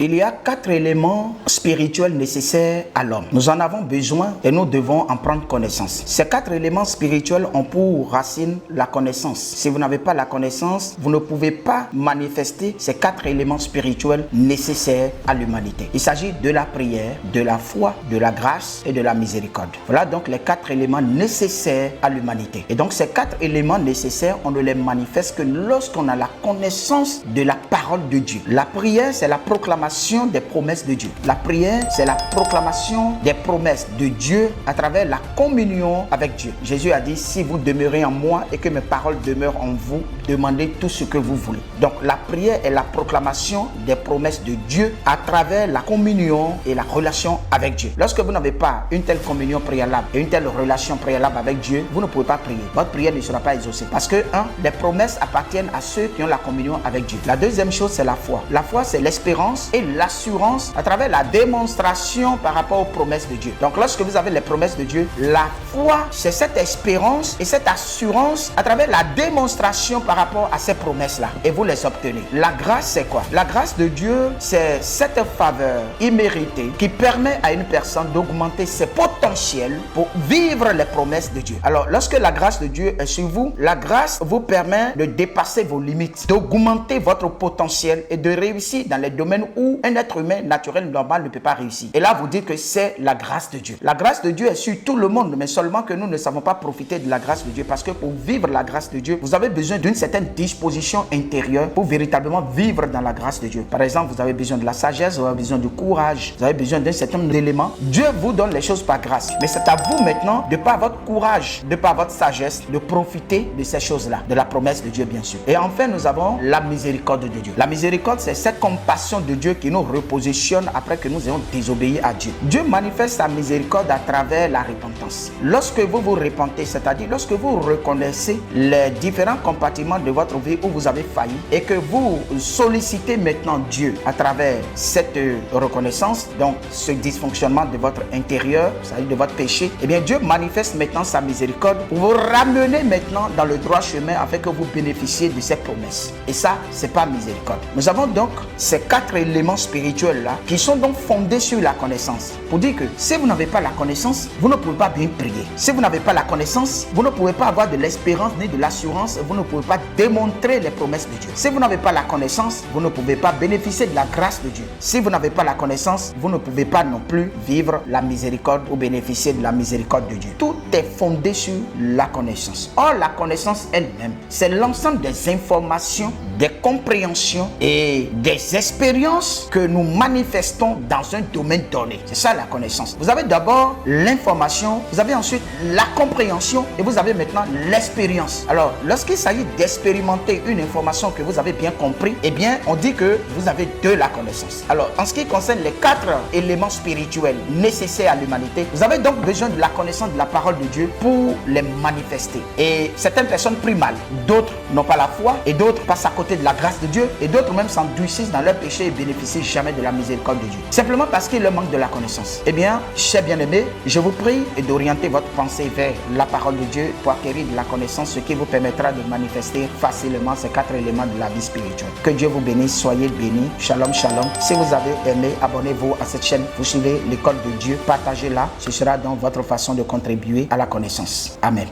Il y a 4 éléments spirituels nécessaires à l'homme. Nous en avons besoin et nous devons en prendre connaissance. Ces 4 éléments spirituels ont pour racine la connaissance. Si vous n'avez pas la connaissance, vous ne pouvez pas manifester ces 4 éléments spirituels nécessaires à l'humanité. Il s'agit de la prière, de la foi, de la grâce et de la miséricorde. Voilà donc les 4 éléments nécessaires à l'humanité. Et donc ces 4 éléments nécessaires, on ne les manifeste que lorsqu'on a la connaissance de la parole de Dieu. La prière, c'est la proclamation des promesses de Dieu. La prière, c'est la proclamation des promesses de Dieu à travers la communion avec Dieu. Jésus a dit, si vous demeurez en moi et que mes paroles demeurent en vous, demandez tout ce que vous voulez. Donc la prière est la proclamation des promesses de Dieu à travers la communion et la relation avec Dieu. Lorsque vous n'avez pas une telle communion préalable et une telle relation préalable avec Dieu, vous ne pouvez pas prier. Votre prière ne sera pas exaucée. Parce que, les promesses appartiennent à ceux qui ont la communion avec Dieu. La deuxième chose, c'est la foi. La foi, c'est l'espérance et l'assurance à travers la démonstration par rapport aux promesses de Dieu. Donc, lorsque vous avez les promesses de Dieu, la foi, c'est cette espérance et cette assurance à travers la démonstration par rapport à ces promesses-là. Et vous les obtenez. La grâce, c'est quoi? La grâce de Dieu, c'est cette faveur imméritée qui permet à une personne d'augmenter ses potentiels pour vivre les promesses de Dieu. Alors, lorsque la grâce de Dieu est sur vous, la grâce vous permet de dépasser vos limites, d'augmenter votre potentiel et de réussir dans les domaines où un être humain naturel normal ne peut pas réussir. Et là, vous dites que c'est la grâce de Dieu. La grâce de Dieu est sur tout le monde, mais seulement que nous ne savons pas profiter de la grâce de Dieu, parce que pour vivre la grâce de Dieu, vous avez besoin d'une certaine disposition intérieure pour véritablement vivre dans la grâce de Dieu. Par exemple, vous avez besoin de la sagesse, vous avez besoin du courage, vous avez besoin d'un certain nombre d'éléments. Dieu vous donne les choses par grâce, mais c'est à vous maintenant, de par votre courage, de par votre sagesse, de profiter de ces choses-là, de la promesse de Dieu bien sûr. Et enfin, nous avons la miséricorde de Dieu. La miséricorde, c'est cette compassion de Dieu qui nous repositionne après que nous ayons désobéi à Dieu. Dieu manifeste sa miséricorde à travers la repentance. Lorsque vous vous repentez, c'est-à-dire lorsque vous reconnaissez les différents compartiments de votre vie où vous avez failli et que vous sollicitez maintenant Dieu à travers cette reconnaissance, donc ce dysfonctionnement de votre intérieur, c'est-à-dire de votre péché, eh bien Dieu manifeste maintenant sa miséricorde pour vous ramener maintenant dans le droit chemin afin que vous bénéficiez de ses promesses. Et ça, c'est pas miséricorde. Nous avons donc ces 4 éléments spirituels là qui sont donc fondés sur la connaissance. Pour dire que si vous n'avez pas la connaissance, vous ne pouvez pas bien prier. Si vous n'avez pas la connaissance, vous ne pouvez pas avoir de l'espérance ni de l'assurance, vous ne pouvez pas démontrer les promesses de Dieu. Si vous n'avez pas la connaissance, vous ne pouvez pas bénéficier de la grâce de Dieu. Si vous n'avez pas la connaissance, vous ne pouvez pas non plus vivre la miséricorde ou bénéficier de la miséricorde de Dieu. Tout est fondé sur la connaissance. Or, la connaissance elle-même, c'est l'ensemble des informations, des compréhensions et des expériences que nous manifestons dans un domaine donné. C'est ça la connaissance. Vous avez d'abord l'information, vous avez ensuite la compréhension et vous avez maintenant l'expérience. Alors, lorsqu'il s'agit d'expérimenter une information que vous avez bien compris, eh bien, on dit que vous avez de la connaissance. Alors, en ce qui concerne les 4 éléments spirituels nécessaires à l'humanité, vous avez donc besoin de la connaissance de la parole de Dieu pour les manifester. Et certaines personnes prient mal, d'autres n'ont pas la foi et d'autres passent à côté de la grâce de Dieu et d'autres même s'endurcissent dans leur péché et bénéficient jamais de la miséricorde de Dieu. Simplement parce qu'il leur manque de la connaissance. Eh bien, chers bien-aimés, je vous prie d'orienter votre pensée vers la parole de Dieu pour acquérir de la connaissance, ce qui vous permettra de manifester facilement ces 4 éléments de la vie spirituelle. Que Dieu vous bénisse, soyez bénis. Shalom, shalom. Si vous avez aimé, abonnez-vous à cette chaîne. Vous suivez l'école de Dieu, partagez-la. Ce sera donc votre façon de contribuer à la connaissance. Amen.